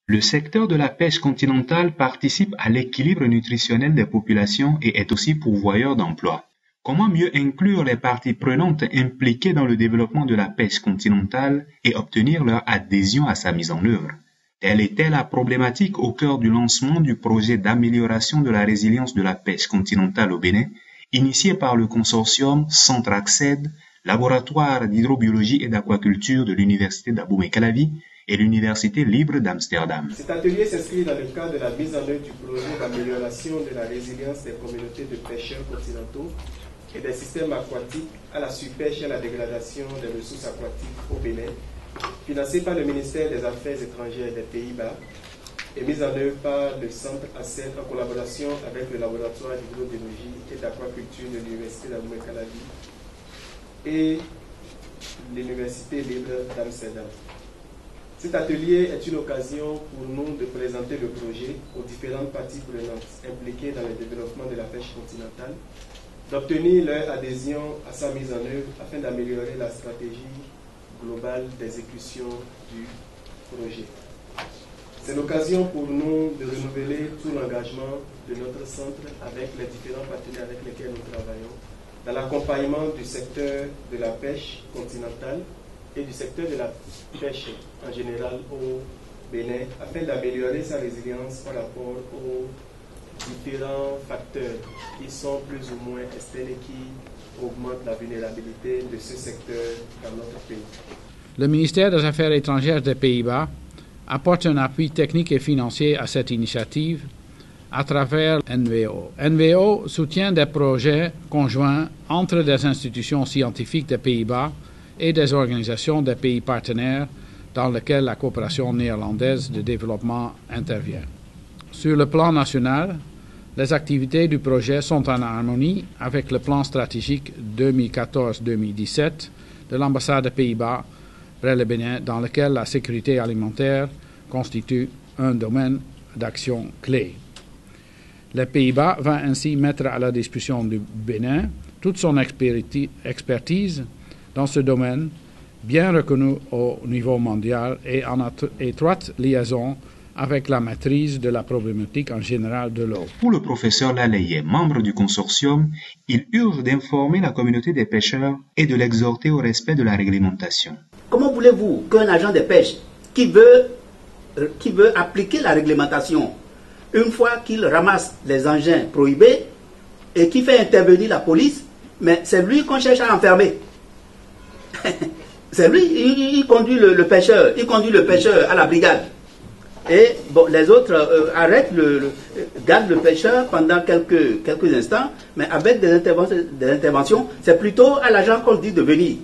Le secteur de la pêche continentale participe à l'équilibre nutritionnel des populations et est aussi pourvoyeur d'emplois. Comment mieux inclure les parties prenantes impliquées dans le développement de la pêche continentale et obtenir leur adhésion à sa mise en œuvre? Telle était la problématique au cœur du lancement du projet d'amélioration de la résilience de la pêche continentale au Bénin, initié par le consortium Centracced, laboratoire d'hydrobiologie et d'aquaculture de l'Université d'Abomey-Calavi et l'Université libre d'Amsterdam. Cet atelier s'inscrit dans le cadre de la mise en œuvre du projet d'amélioration de la résilience des communautés de pêcheurs continentaux et des systèmes aquatiques à la surpêche et à la dégradation des ressources aquatiques au Bénin, financé par le ministère des Affaires étrangères des Pays-Bas et mise en œuvre par le Centre ACED en collaboration avec le laboratoire d'hydrobiologie et d'aquaculture de l'Université d'Abomey-Calavi et l'Université libre d'Amsterdam. Cet atelier est une occasion pour nous de présenter le projet aux différentes parties prenantes impliquées dans le développement de la pêche continentale, d'obtenir leur adhésion à sa mise en œuvre afin d'améliorer la stratégie globale d'exécution du projet. C'est l'occasion pour nous de renouveler tout l'engagement de notre centre avec les différents partenaires avec lesquels nous travaillons dans l'accompagnement du secteur de la pêche continentale et du secteur de la pêche en général au Bénin afin d'améliorer sa résilience par rapport aux différents facteurs qui sont plus ou moins externes et qui augmentent la vulnérabilité de ce secteur dans notre pays. Le ministère des Affaires étrangères des Pays-Bas apporte un appui technique et financier à cette initiative à travers NVO. NVO soutient des projets conjoints entre des institutions scientifiques des Pays-Bas et des organisations des pays partenaires dans lesquels la coopération néerlandaise de développement intervient. Sur le plan national, les activités du projet sont en harmonie avec le plan stratégique 2014-2017 de l'ambassade des Pays-Bas près le Bénin, dans lequel la sécurité alimentaire constitue un domaine d'action clé. Les Pays-Bas vont ainsi mettre à la disposition du Bénin toute son expertise dans ce domaine, bien reconnu au niveau mondial et en étroite liaison avec la maîtrise de la problématique en général de l'eau. Pour le professeur Laleye, membre du consortium, il urge d'informer la communauté des pêcheurs et de l'exhorter au respect de la réglementation. Comment voulez-vous qu'un agent de pêche qui veut appliquer la réglementation, une fois qu'il ramasse les engins prohibés et qui fait intervenir la police, mais c'est lui qu'on cherche à enfermer. C'est lui, il conduit le pêcheur à la brigade. Et bon, les autres gardent le pêcheur pendant quelques instants, mais avec des interventions, c'est plutôt à l'agent qu'on dit de venir.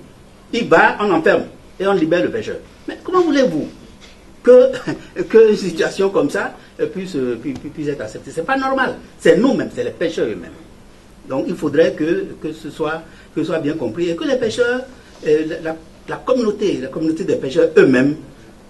Il va, on enferme et on libère le pêcheur. Mais comment voulez-vous qu'une situation comme ça puisse être acceptée? C'est pas normal. C'est nous-mêmes, c'est les pêcheurs eux-mêmes. Donc il faudrait que ce soit bien compris et que les pêcheurs, la communauté des pêcheurs eux-mêmes,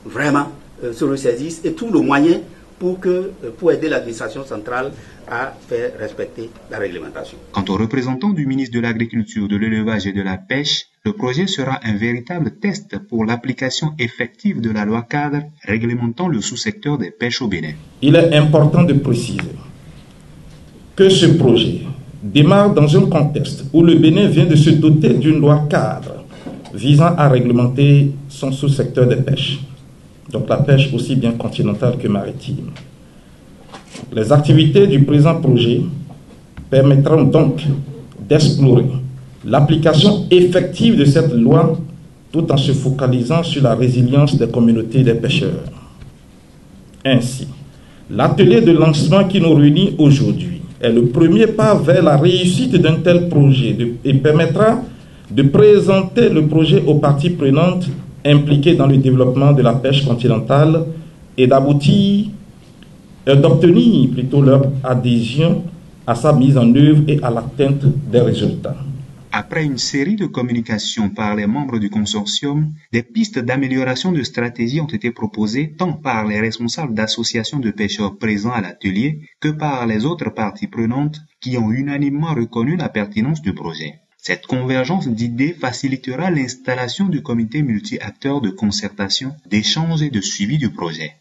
vraiment se ressaisissent et trouvent le moyen pour aider l'administration centrale à faire respecter la réglementation. Quant aux représentants du ministre de l'Agriculture, de l'Élevage et de la Pêche, le projet sera un véritable test pour l'application effective de la loi cadre réglementant le sous-secteur des pêches au Bénin. Il est important de préciser que ce projet démarre dans un contexte où le Bénin vient de se doter d'une loi cadre visant à réglementer son sous-secteur des pêches, donc la pêche aussi bien continentale que maritime. Les activités du présent projet permettront donc d'explorer l'application effective de cette loi tout en se focalisant sur la résilience des communautés des pêcheurs. Ainsi, l'atelier de lancement qui nous réunit aujourd'hui est le premier pas vers la réussite d'un tel projet et permettra de présenter le projet aux parties prenantes impliquées dans le développement de la pêche continentale et d'obtenir plutôt leur adhésion à sa mise en œuvre et à l'atteinte des résultats. Après une série de communications par les membres du consortium, des pistes d'amélioration de stratégie ont été proposées tant par les responsables d'associations de pêcheurs présents à l'atelier que par les autres parties prenantes qui ont unanimement reconnu la pertinence du projet. Cette convergence d'idées facilitera l'installation du comité multi-acteurs de concertation, d'échange et de suivi du projet.